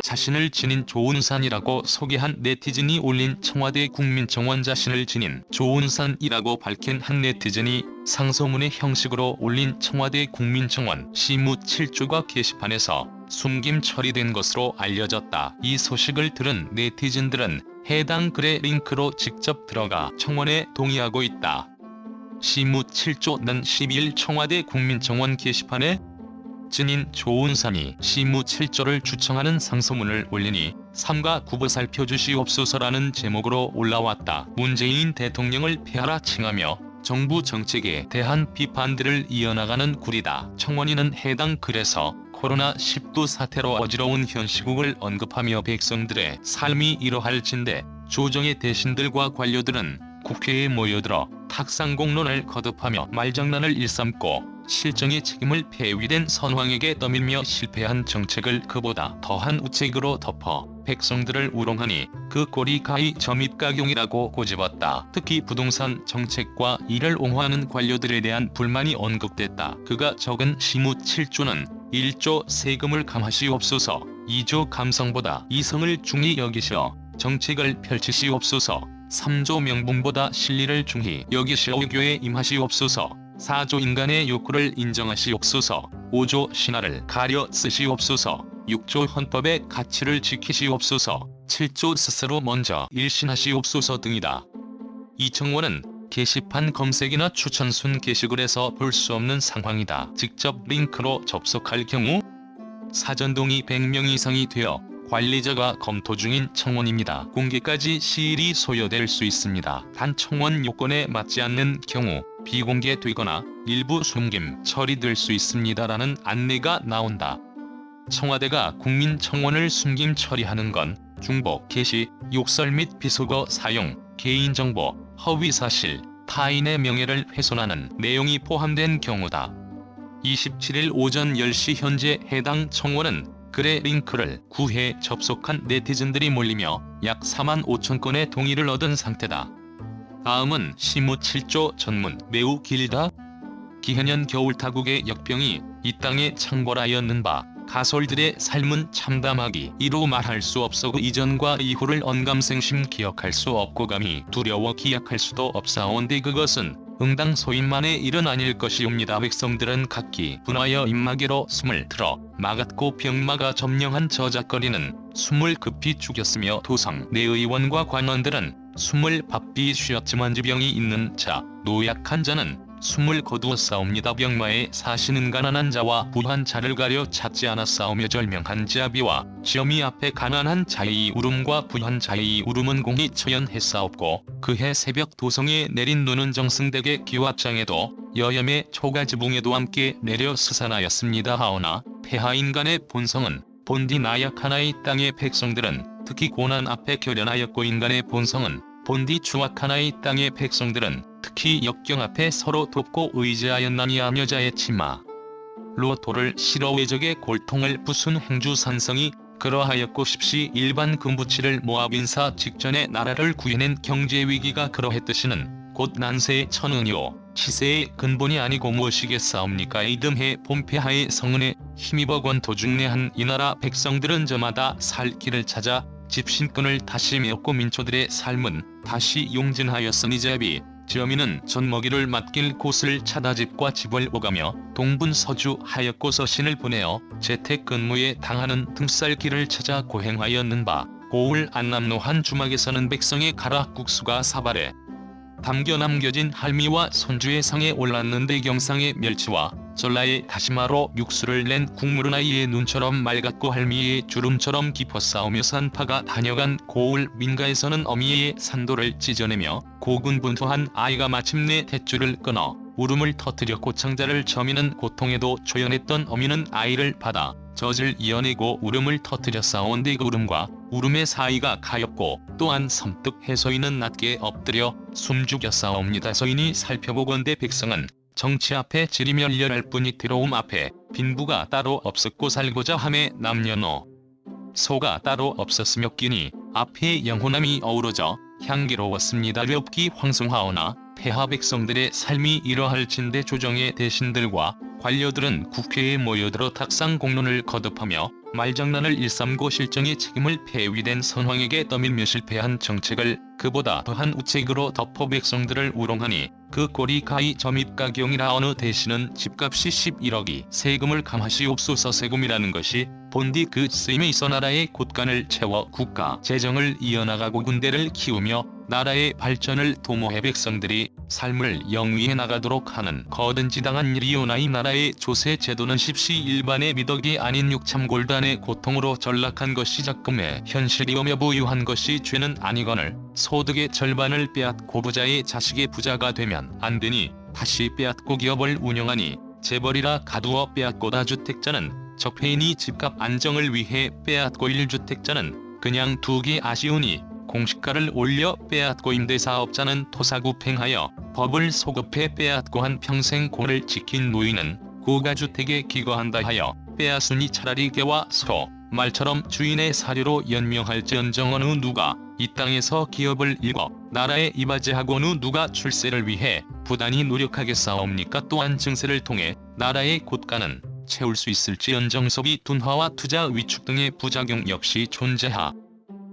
자신을 지닌 조은산이라고 소개한 네티즌이 올린 청와대 국민청원 자신을 지닌 조은산이라고 밝힌 한 네티즌이 상소문의 형식으로 올린 청와대 국민청원 시무 7조가 게시판에서 숨김 처리된 것으로 알려졌다. 이 소식을 들은 네티즌들은 해당 글의 링크로 직접 들어가 청원에 동의하고 있다. 시무 7조는 12일 청와대 국민청원 게시판에 증인 조은산이 시무 7조를 주청하는 상소문을 올리니 삼가 구보 살펴주시옵소서라는 제목으로 올라왔다. 문재인 대통령을 폐하라 칭하며 정부 정책에 대한 비판들을 이어나가는 글이다. 청원인은 해당 글에서 코로나19 사태로 어지러운 현 시국을 언급하며 백성들의 삶이 이러할진데 조정의 대신들과 관료들은 국회에 모여들어 탁상공론을 거듭하며 말장난을 일삼고 실정의 책임을 폐위된 선왕에게 떠밀며 실패한 정책을 그보다 더한 우책으로 덮어 백성들을 우롱하니 그 꼴이 가히 점입가경이라고 꼬집었다. 특히 부동산 정책과 이를 옹호하는 관료들에 대한 불만이 언급됐다. 그가 적은 시무 7조는 1조 세금을 감하시옵소서, 2조 감성보다 이성을 중히 여기시어 정책을 펼치시옵소서, 3조 명분보다 실리를 중히 여기시어 외교에 임하시옵소서, 4조 인간의 욕구를 인정하시옵소서, 5조 신하를 가려 쓰시옵소서, 6조 헌법의 가치를 지키시옵소서, 7조 스스로 먼저 일신하시옵소서 등이다. 이 청원은 게시판 검색이나 추천순 게시글에서 볼 수 없는 상황이다. 직접 링크로 접속할 경우 사전 동의 100명 이상이 되어 관리자가 검토 중인 청원입니다. 공개까지 시일이 소요될 수 있습니다. 단 청원 요건에 맞지 않는 경우 비공개되거나 일부 숨김 처리될 수 있습니다라는 안내가 나온다. 청와대가 국민청원을 숨김 처리하는 건 중복, 게시, 욕설 및 비속어 사용, 개인정보, 허위사실, 타인의 명예를 훼손하는 내용이 포함된 경우다. 27일 오전 10시 현재 해당 청원은 글의 링크를 구해 접속한 네티즌들이 몰리며 약 4만 5천 건의 동의를 얻은 상태다. 다음은 시무 7조 전문. 매우 길다. 기해년 겨울 타국의 역병이 이 땅에 창궐하였는 바 가솔들의 삶은 참담하기 이로 말할 수 없어 그 이전과 이후를 언감생심 기억할 수 없고 감히 두려워 기약할 수도 없사온데 그것은 응당 소인만의 일은 아닐 것이옵니다. 백성들은 각기 분하여 입마개로 숨을 들어 막았고 병마가 점령한 저작거리는 숨을 급히 죽였으며 도성 내 의원과 관원들은 숨을 바삐 쉬었지만 지병이 있는 자, 노약한 자는 숨을 거두었사옵니다. 병마에 사시는 가난한 자와 부한 자를 가려 찾지 않았사오며 절명한 자비와 시어미 앞에 가난한 자의 울음과 부한 자의 울음은 공히 처연했사옵고 그해 새벽 도성에 내린 눈은 정승댁의 기와장에도 여염의 초가지붕에도 함께 내려 스산하였습니다. 하오나 폐하인간의 본성은 본디 나약하나 이 땅의 백성들은 특히 고난 앞에 결연하였고 인간의 본성은 본디 추악하나 이 땅의 백성들은 특히 역경 앞에 서로 돕고 의지하였나니 암여자의 치마로 돌을 실어 외적의 골통을 부순 행주산성이 그러하였고 십시 일반 금부치를 모압 인사 직전에 나라를 구해낸 경제위기가 그러했듯이는 곧 난세의 천은이요 치세의 근본이 아니고 무엇이겠사옵니까. 이듬해 본폐하의 성은에 힘입어 권토중래한 이 나라 백성들은 저마다 살 길을 찾아 집신권을 다시 메었고 민초들의 삶은 다시 용진하였으니 제비 지어미는 젖먹이를 맡길 곳을 찾아 집과 집을 오가며 동분서주하였고 서신을 보내어 재택근무에 당하는 등쌀길을 찾아 고행하였는 바 고을 안남로 한 주막에서는 백성의 가락국수가 사발에 담겨 남겨진 할미와 손주의 상에 올랐는데 경상의 멸치와 전라의 다시마로 육수를 낸 국물은 아이의 눈처럼 맑았고 할미의 주름처럼 깊었사오며 산파가 다녀간 고을 민가에서는 어미의 산도를 찢어내며 고군분투한 아이가 마침내 탯줄을 끊어 울음을 터뜨려 고창자를 저미는 고통에도 조연했던 어미는 아이를 받아 젖을 이어내고 울음을 터뜨렸사온데 그 울음과 울음의 사이가 가엽고 또한 섬뜩 해서인은 낮게 엎드려 숨죽였사옵니다. 서인이 살펴보건대 백성은 정치 앞에 지리멸렬할 뿐이 들어옴 앞에 빈부가 따로 없었고 살고자 함에 남녀노 소가 따로 없었으며 끼니 앞에 영혼함이 어우러져 향기로웠습니다. 렵기 황송하오나 폐하 백성들의 삶이 이러할 진대 조정의 대신들과 관료들은 국회에 모여들어 탁상 공론을 거듭하며 말장난을 일삼고 실정의 책임을 폐위된 선왕에게 떠밀며 실패한 정책을 그보다 더한 우책으로 덮어 백성들을 우롱하니 그 꼴이 가히 점입가경이라. 어느 대신은 집값이 11억이 세금을 감하시옵소서. 세금이라는 것이 본디 그 쓰임에 있어 나라의 곳간을 채워 국가 재정을 이어나가고 군대를 키우며 나라의 발전을 도모해 백성들이 삶을 영위해 나가도록 하는 거든지당한 일이오나 이 나라의 조세 제도는 십시일반의 미덕이 아닌 육참골단의 고통으로 전락한 것이 작금의 현실이오며 부유한 것이 죄는 아니거늘 소득의 절반을 빼앗고 부자의 자식의 부자가 되면 안 되니 다시 빼앗고 기업을 운영하니 재벌이라 가두어 빼앗고 다주택자는 적폐인이 집값 안정을 위해 빼앗고 1주택자는 그냥 두기 아쉬우니 공시가를 올려 빼앗고 임대사업자는 토사구팽하여 법을 소급해 빼앗고 한평생 공을 지킨 노인은 고가주택에 기거한다 하여 빼앗으니 차라리 개와 소, 말처럼 주인의 사료로 연명할지언정 어느 누가 이 땅에서 기업을 일궈 나라에 이바지하고 어느 누가 출세를 위해 부단히 노력하겠사옵니까. 또한 증세를 통해 나라의 곳간은 채울 수 있을지언정 소비 둔화와 투자 위축 등의 부작용 역시 존재하.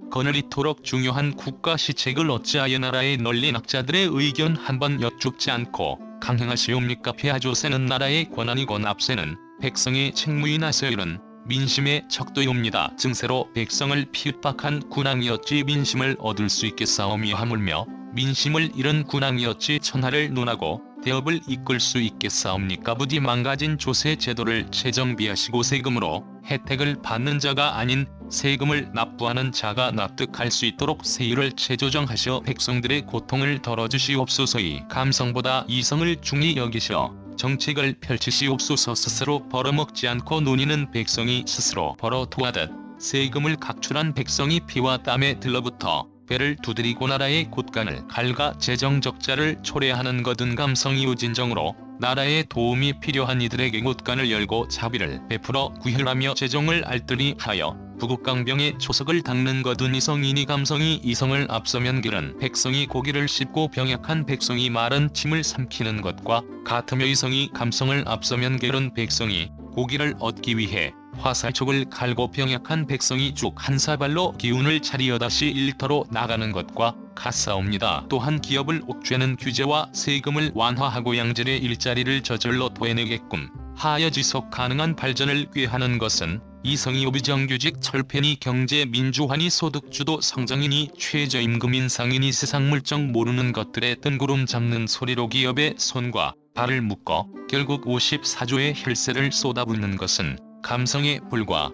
거늘 이토록 중요한 국가 시책을 어찌하여 나라의 널린 학자들의 의견 한번 여쭙지 않고 강행하시옵니까. 폐하 조세는 나라의 권한이고 납세는 백성의 책무이나 세율은 민심의 척도이옵니다. 증세로 백성을 핍박한 군왕이 어찌 민심을 얻을 수 있겠사오며 하물며 민심을 잃은 군왕이 어찌 천하를 논하고 대업을 이끌 수 있겠사옵니까. 부디 망가진 조세 제도를 재정비하시고 세금으로 혜택을 받는 자가 아닌 세금을 납부하는 자가 납득할 수 있도록 세율을 재조정하시어 백성들의 고통을 덜어주시옵소서. 이 감성보다 이성을 중히 여기시어 정책을 펼치시옵소서. 스스로 벌어먹지 않고 논의는 백성이 스스로 벌어도하듯 세금을 각출한 백성이 피와 땀에 들러붙어 배를 두드리고 나라의 곳간을 갈가 재정 적자를 초래하는 거든 감성이 우진정으로 나라에 도움이 필요한 이들에게 곳간을 열고 자비를 베풀어 구혈하며 재정을 알뜰히 하여 부국강병의 초석을 닦는 거든 이성이니 감성이 이성을 앞서면 길은 백성이 고기를 씹고 병약한 백성이 마른 침을 삼키는 것과 같으며 이성이 감성을 앞서면 길은 백성이 고기를 얻기 위해 화살촉을 갈고 병약한 백성이 쭉 한 사발로 기운을 차리어 다시 일터로 나가는 것과 같사옵니다. 또한 기업을 옥죄는 규제와 세금을 완화하고 양질의 일자리를 저절로 도해내게끔 하여 지속 가능한 발전을 꾀하는 것은 이성이 오비정규직 철폐니 경제 민주화니 소득주도 성장이니 최저임금 인상이니 세상 물정 모르는 것들의 뜬구름 잡는 소리로 기업의 손과 발을 묶어 결국 54조의 혈세를 쏟아붓는 것은 감성에 불과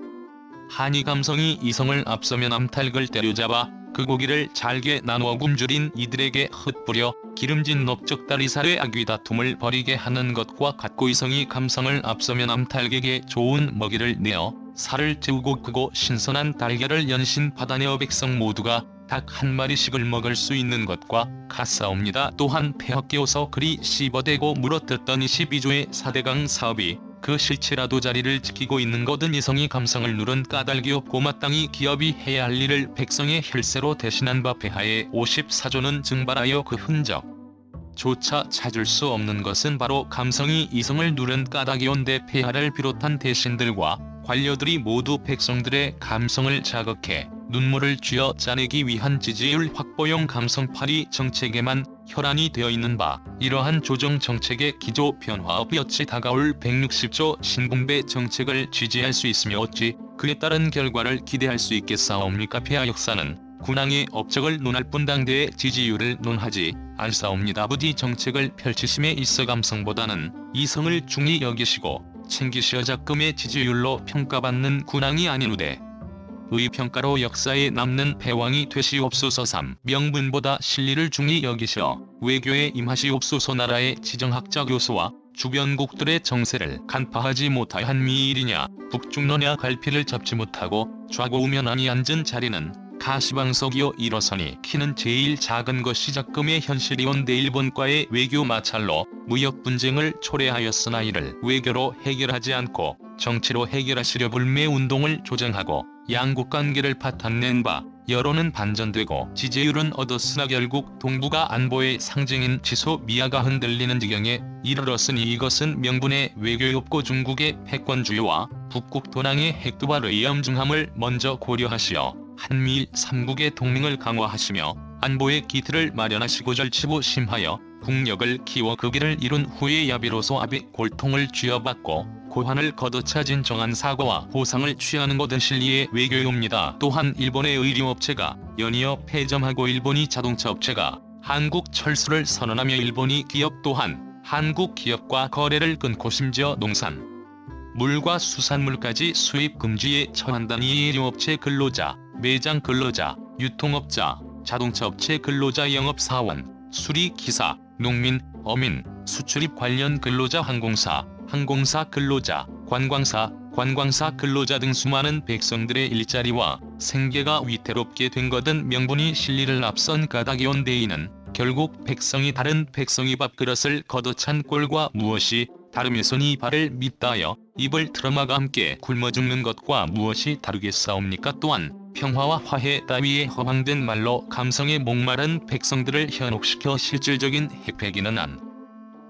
하니 감성이 이성을 앞서면 암탉을 때려잡아 그 고기를 잘게 나누어 굶주린 이들에게 흩뿌려 기름진 넓적다리 살의 악귀 다툼을 벌이게 하는 것과 같고 이성이 감성을 앞서면 암탉에게 좋은 먹이를 내어 살을 재우고 크고 신선한 달걀을 연신 받아내어 백성 모두가 닭 한 마리씩을 먹을 수 있는 것과 같사옵니다. 또한 폐허 그리 씹어대고 물어뜯던 22조의 4대강 사업이 그 실체라도 자리를 지키고 있는 거든 이성이 감성을 누른 까닭이 없고 마땅히 기업이 해야 할 일을 백성의 혈세로 대신한 바 폐하의 54조는 증발하여 그 흔적 조차 찾을 수 없는 것은 바로 감성이 이성을 누른 까닭이온데 폐하를 비롯한 대신들과 관료들이 모두 백성들의 감성을 자극해 눈물을 쥐어 짜내기 위한 지지율 확보용 감성팔이 정책에만 혈안이 되어 있는 바 이러한 조정 정책의 기조 변화업이 어찌 다가올 160조 신분배 정책을 지지할 수 있으며 어찌 그에 따른 결과를 기대할 수 있겠사옵니까. 폐하 역사는 군왕의 업적을 논할 뿐 당대의 지지율을 논하지 않사옵니다. 부디 정책을 펼치심에 있어 감성보다는 이성을 중히 여기시고 챙기시어 작금의 지지율로 평가받는 군왕이 아니누되 의 평가로 역사에 남는 패왕이 되시옵소서. 3. 명분보다 실리를 중히 여기시어 외교에 임하시옵소서. 나라의 지정학자 교수와 주변국들의 정세를 간파하지 못한 미일이냐 북중러냐 갈피를 잡지 못하고 좌고우면안이 앉은 자리는 가시방석이요 일어서니 키는 제일 작은 것이 작금의 현실이온데 일본과의 외교 마찰로 무역 분쟁을 초래하였으나 이를 외교로 해결하지 않고 정치로 해결하시려 불매운동을 조장하고 양국 관계를 파탄낸 바 여론은 반전되고 지지율은 얻었으나 결국 동북아 안보의 상징인 지소 미아가 흔들리는 지경에 이르렀으니 이것은 명분의 외교였고 중국의 패권주의와 북극 도낭의 핵도발의 위험중함을 먼저 고려하시어 한미일 3국의 동맹을 강화하시며 안보의 기틀을 마련하시고 절치부심하여 국력을 키워 그 길을 이룬 후에 야비로소 아비 골통을 쥐어받고 고환을 거둬차 진정한 사과와 보상을 취하는 것은 실리의 외교입니다. 또한 일본의 의류업체가 연이어 폐점하고 일본이 자동차 업체가 한국 철수를 선언하며 일본이 기업 또한 한국 기업과 거래를 끊고 심지어 농산 물과 수산물까지 수입 금지에 처한다니 의류업체 근로자, 매장 근로자, 유통업자, 자동차업체 근로자 영업사원, 수리기사, 농민, 어민, 수출입 관련 근로자 항공사 근로자, 관광사 근로자 등 수많은 백성들의 일자리와 생계가 위태롭게 된 것은 명분이 실리를 앞선 까닭이온 데이는 결국 백성이 다른 백성이 밥그릇을 걷어찬 꼴과 무엇이 다르며 손이 발을 밑다여 입을 틀어막아 함께 굶어 죽는 것과 무엇이 다르겠사옵니까? 또한 평화와 화해 따위의 허황된 말로 감성에 목마른 백성들을 현혹시켜 실질적인 핵폐기는 안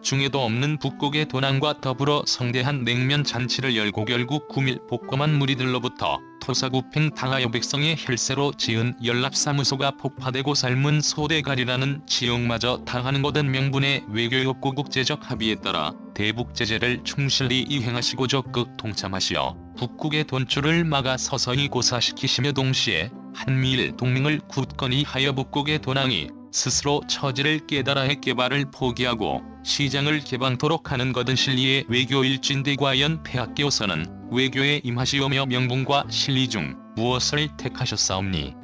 중에도 없는 북극의 도난과 더불어 성대한 냉면 잔치를 열고 결국 구밀 복검한 무리들로부터 토사구팽 당하여 백성의 혈세로 지은 연락사무소가 폭파되고 삶은 소대가리라는 지옥마저 당하는 것은 명분의 외교협고 국제적 합의에 따라 대북 제재를 충실히 이행하시고 적극 동참하시어 북극의 돈줄을 막아 서서히 고사시키시며 동시에 한미일 동맹을 굳건히 하여 북극의 도낭이 스스로 처지를 깨달아 핵개발을 포기하고 시장을 개방토록 하는 것은 실리의 외교일진데 과연 폐학교서는 외교에 임하시오며 명분과 실리 중 무엇을 택하셨사옵니까?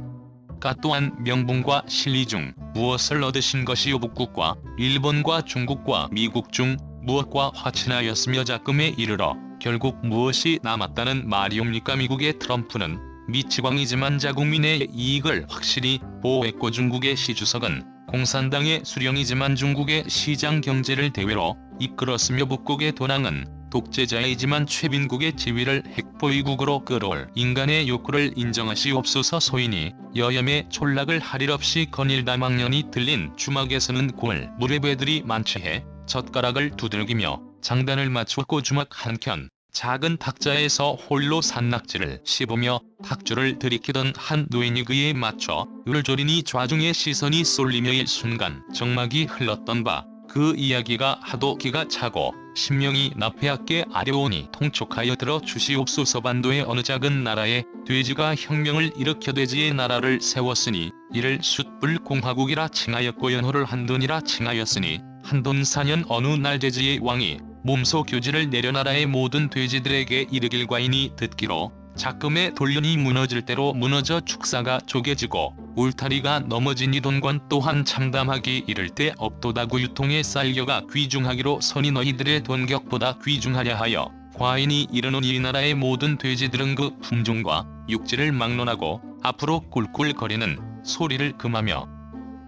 또한 명분과 실리 중 무엇을 얻으신 것이오? 북극과 일본과 중국과 미국 중 무엇과 화친하였으며 작금에 이르러 결국 무엇이 남았다는 말이옵니까? 미국의 트럼프는 미치광이지만 자국민의 이익을 확실히 보호했고 중국의 시주석은 공산당의 수령이지만 중국의 시장 경제를 대외로 이끌었으며 북극의 도낭은 독재자이지만 최빈국의 지위를 핵보위국으로 끌어올 인간의 욕구를 인정하시옵소서. 소인이 여염의 촌락을 할 일 없이 건일다망년이 들린 주막에서는 골 물의 배들이 만취해 젓가락을 두들기며 장단을 맞추었고 주막 한켠 작은 탁자에서 홀로 산낙지를 씹으며 탁주를 들이키던 한 노인이 그에 맞춰 을조리니 좌중의 시선이 쏠리며 일순간 정막이 흘렀던 바 그 이야기가 하도 기가 차고 심령이 나페하게 아려오니 통촉하여 들어 주시옵소서. 반도의 어느 작은 나라에 돼지가 혁명을 일으켜 돼지의 나라를 세웠으니 이를 숯불공화국이라 칭하였고 연호를 한돈이라 칭하였으니 한돈 4년 어느 날 돼지의 왕이 몸소 교지를 내려 나라의 모든 돼지들에게 이르길 과인이 듣기로 작금에 돌련이 무너질 대로 무너져 축사가 쪼개지고 울타리가 넘어지니 돈관 또한 참담하기 이를 데 없도다구 유통의 쌀겨가 귀중하기로 선이 너희들의 돈격보다 귀중하려 하여 과인이 이르노니 이 나라의 모든 돼지들은 그 품종과 육질을 막론하고 앞으로 꿀꿀거리는 소리를 금하며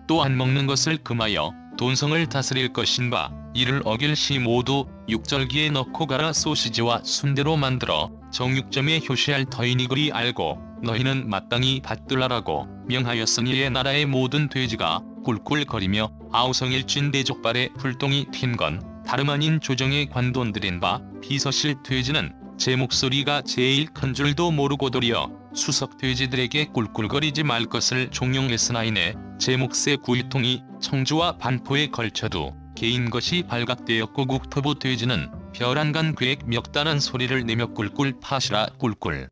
또 안 먹는 것을 금하여 돈성을 다스릴 것인가. 이를 어길 시 모두 육절기에 넣고 갈아 소시지와 순대로 만들어 정육점에 효시할 터이니 그리 알고 너희는 마땅히 받들라라고 명하였으니 이 나라의 모든 돼지가 꿀꿀거리며 아우성일진 대족발에 불똥이 튄 건 다름 아닌 조정의 관돈들인 바 비서실 돼지는 제 목소리가 제일 큰 줄도 모르고 도리어 수석 돼지들에게 꿀꿀거리지 말 것을 종용했으나이네. 제 몫의 구유통이 청주와 반포에 걸쳐도 개인 것이 발각되었고 국토부 돼지는 별안간 괴액 멱단한 소리를 내며 꿀꿀 파시라 꿀꿀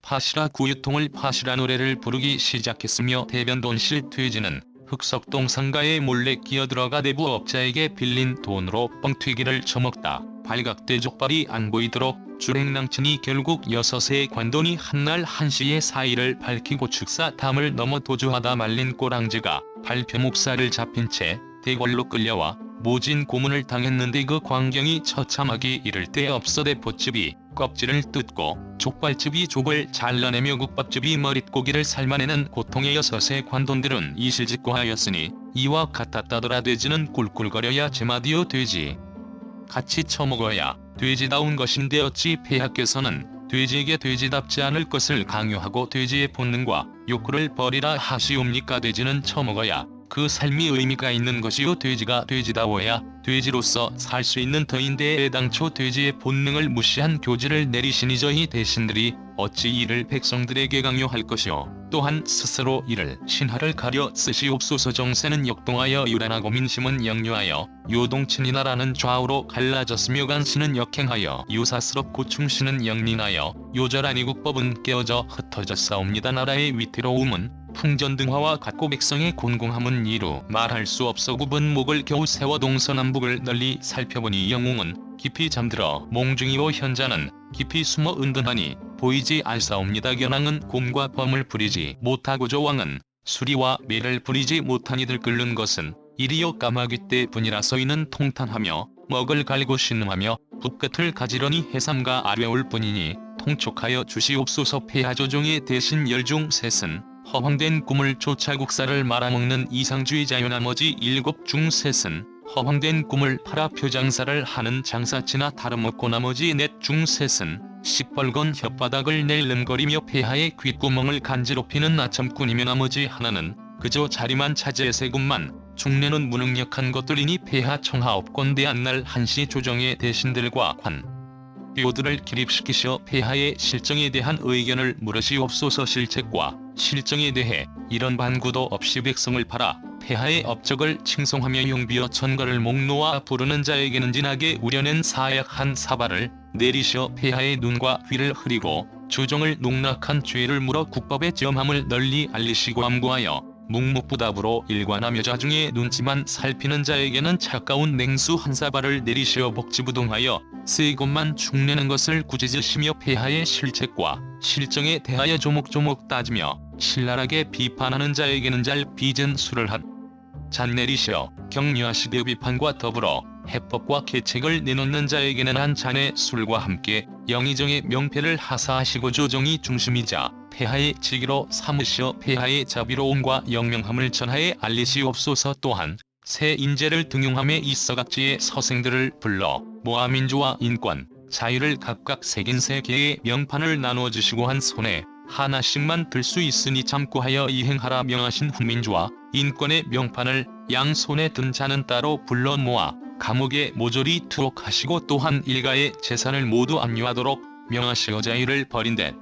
파시라 구유통을 파시라 노래를 부르기 시작했으며 대변돈실 돼지는 흑석동 상가에 몰래 끼어들어가 내부 업자에게 빌린 돈으로 뻥튀기를 처먹다 발각돼 족발이 안 보이도록 주행낭친이 결국 6의 관돈이 한날 한시의 사이를 밝히고 축사 담을 넘어 도주하다 말린 꼬랑지가 발표 목살을 잡힌 채 대궐로 끌려와 모진 고문을 당했는데 그 광경이 처참하기 이를 데 없어 대포집이 껍질을 뜯고 족발집이 족을 잘라내며 국밥집이 머릿고기를 삶아내는 고통의 6의 관돈들은 이실직고 하였으니 이와 같았다더라. 돼지는 꿀꿀거려야 제맛이요 돼지 같이 처먹어야 돼지다운 것인데 어찌 폐하께서는 돼지에게 돼지답지 않을 것을 강요하고 돼지의 본능과 욕구를 버리라 하시옵니까? 돼지는 처먹어야 그 삶이 의미가 있는 것이요, 돼지가 돼지다워야 돼지로서 살 수 있는 터인데 애당초 돼지의 본능을 무시한 교지를 내리시니 저희 대신들이 어찌 이를 백성들에게 강요할 것이요, 또한 스스로 이를 신하를 가려 쓰시옵소서. 정세는 역동하여 유란하고 민심은 역류하여 요동치니나라는 좌우로 갈라졌으며 간신은 역행하여 유사스럽고 충신은 역린하여 요절한 이국법은 깨어져 흩어졌사옵니다. 나라의 위태로움은 풍전등화와 같고 백성의 곤궁함은 이루 말할 수 없어. 굽은 목을 겨우 세워 동서남북을 널리 살펴보니 영웅은 깊이 잠들어 몽중이요 현자는 깊이 숨어 은둔하니 보이지 않사옵니다. 견왕은 곰과 범을 부리지 못하고 조왕은 수리와 매를 부리지 못하니 들끓는 것은 이리요 까마귀 때뿐이라서 이는 통탄하며 먹을 갈고 신음하며 붓끝을 가지러니 해삼과 아뢰올 뿐이니 통촉하여 주시옵소서. 폐하조종의 대신 열중 셋은 허황된 꿈을 쫓아 국사를 말아먹는 이상주의자요, 나머지 7중 셋은 허황된 꿈을 팔아 표장사를 하는 장사치나 다름없고 나머지 4중 셋은 시뻘건 혓바닥을 낼름거리며 폐하의 귓구멍을 간지럽히는 아첨꾼이며 나머지 하나는 그저 자리만 차지해 세군만 중내는 무능력한 것들이니 폐하 청하업권 대한날 한시 조정의 대신들과 관료들을 기립시키시어 폐하의 실정에 대한 의견을 물으시옵소서. 실책과 실정에 대해 이런 반구도 없이 백성을 팔아 폐하의 업적을 칭송하며 용비어 천거를 목 놓아 부르는 자에게는 진하게 우려낸 사약한 사발을 내리시어 폐하의 눈과 귀를 흐리고 조정을 농락한 죄를 물어 국법의 점함을 널리 알리시고 암구하여 묵묵부답으로 일관하며 자중의 눈치만 살피는 자에게는 차가운 냉수 한 사발을 내리시어 복지부동하여 세 곳만 축내는 것을 꾸짖으시며 폐하의 실책과 실정에 대하여 조목조목 따지며 신랄하게 비판하는 자에게는 잘 빚은 술을 한 잔 내리시어 격려하시되 비판과 더불어 해법과 계책을 내놓는 자에게는 한 잔의 술과 함께 영의정의 명패를 하사하시고 조정이 중심이자 폐하의 직위로 삼으시어 폐하의 자비로움과 영명함을 전하에 알리시옵소서. 또한 새 인재를 등용함에 있어 각지의 서생들을 불러 모아 민주와 인권, 자유를 각각 새긴 세 개의 명판을 나누어 주시고 한 손에 하나씩만 들 수 있으니 참고하여 이행하라 명하신 훈민주와 인권의 명판을 양손에 든 자는 따로 불러 모아 감옥에 모조리 투옥하시고 또한 일가의 재산을 모두 압류하도록 명하시어 자유를 버린데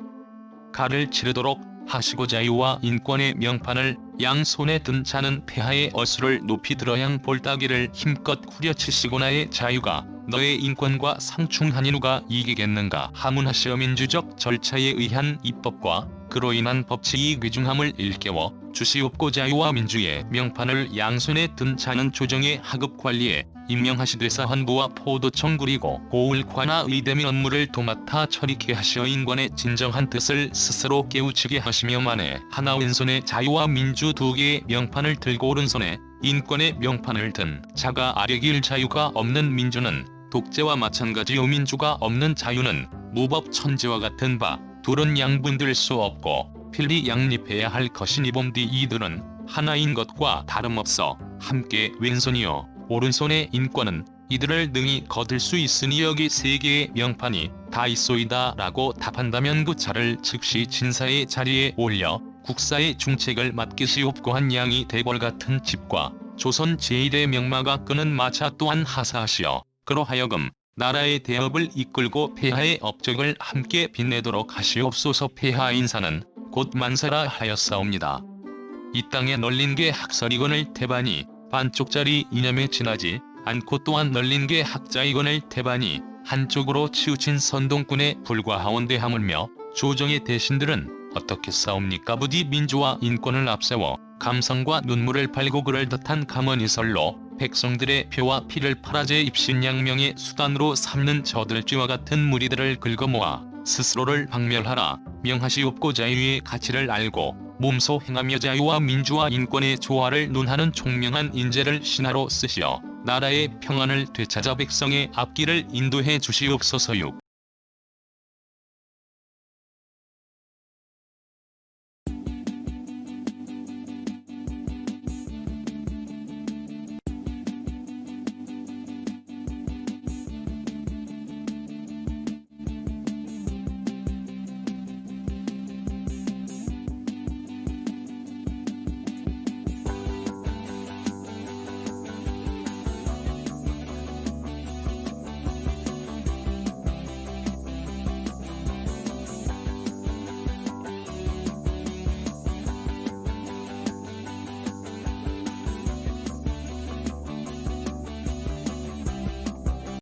가를 치르도록 하시고 자유와 인권의 명판을 양손에 든 자는 폐하의 어수를 높이 들어 양 볼따기를 힘껏 후려치시고 나의 자유가 너의 인권과 상충하니 누가 이기겠는가 하문하시어 민주적 절차에 의한 입법과 그로 인한 법칙이 귀중함을 일깨워 주시옵고 자유와 민주의 명판을 양손에 든 자는 조정의 하급 관리에 임명하시되 사헌부와 포도청 그리고 고을관아 의대민 업무를 도맡아 처리케 하시어 인권의 진정한 뜻을 스스로 깨우치게 하시며 만에 하나 왼손에 자유와 민주 두 개의 명판을 들고 오른손에 인권의 명판을 든 자가 아래길 자유가 없는 민주는 독재와 마찬가지요, 민주가 없는 자유는 무법 천지와 같은 바 둘은 양분될 수 없고 필리 양립해야 할 것이니 봄뒤 이들은 하나인 것과 다름없어 함께 왼손이요 오른손의 인권은 이들을 능히 거둘 수 있으니 여기 세 개의 명판이 다 있소이다 라고 답한다면 그 자를 즉시 진사의 자리에 올려 국사의 중책을 맡기시옵고 한 양이 대궐 같은 집과 조선 제1의 명마가 끄는 마차 또한 하사하시어 그로 하여금 나라의 대업을 이끌고 폐하의 업적을 함께 빛내도록 하시옵소서. 폐하 인사는 곧 만사라 하였사옵니다. 이 땅에 널린 게 학설이거늘 태반이 반쪽짜리 이념에 지나지 않고 또한 널린 게 학자이거늘 태반이 한쪽으로 치우친 선동꾼에 불과하온데 하물며 조정의 대신들은 어떻게 싸웁니까? 부디 민주와 인권을 앞세워 감성과 눈물을 팔고 그럴 듯한 감언이설로 백성들의 표와 피를 팔아제 입신양명의 수단으로 삼는 저들쥐와 같은 무리들을 긁어모아 스스로를 박멸하라 명하시옵고 자유의 가치를 알고 몸소 행하며 자유와 민주와 인권의 조화를 논하는 총명한 인재를 신하로 쓰시어 나라의 평안을 되찾아 백성의 앞길을 인도해 주시옵소서. 6.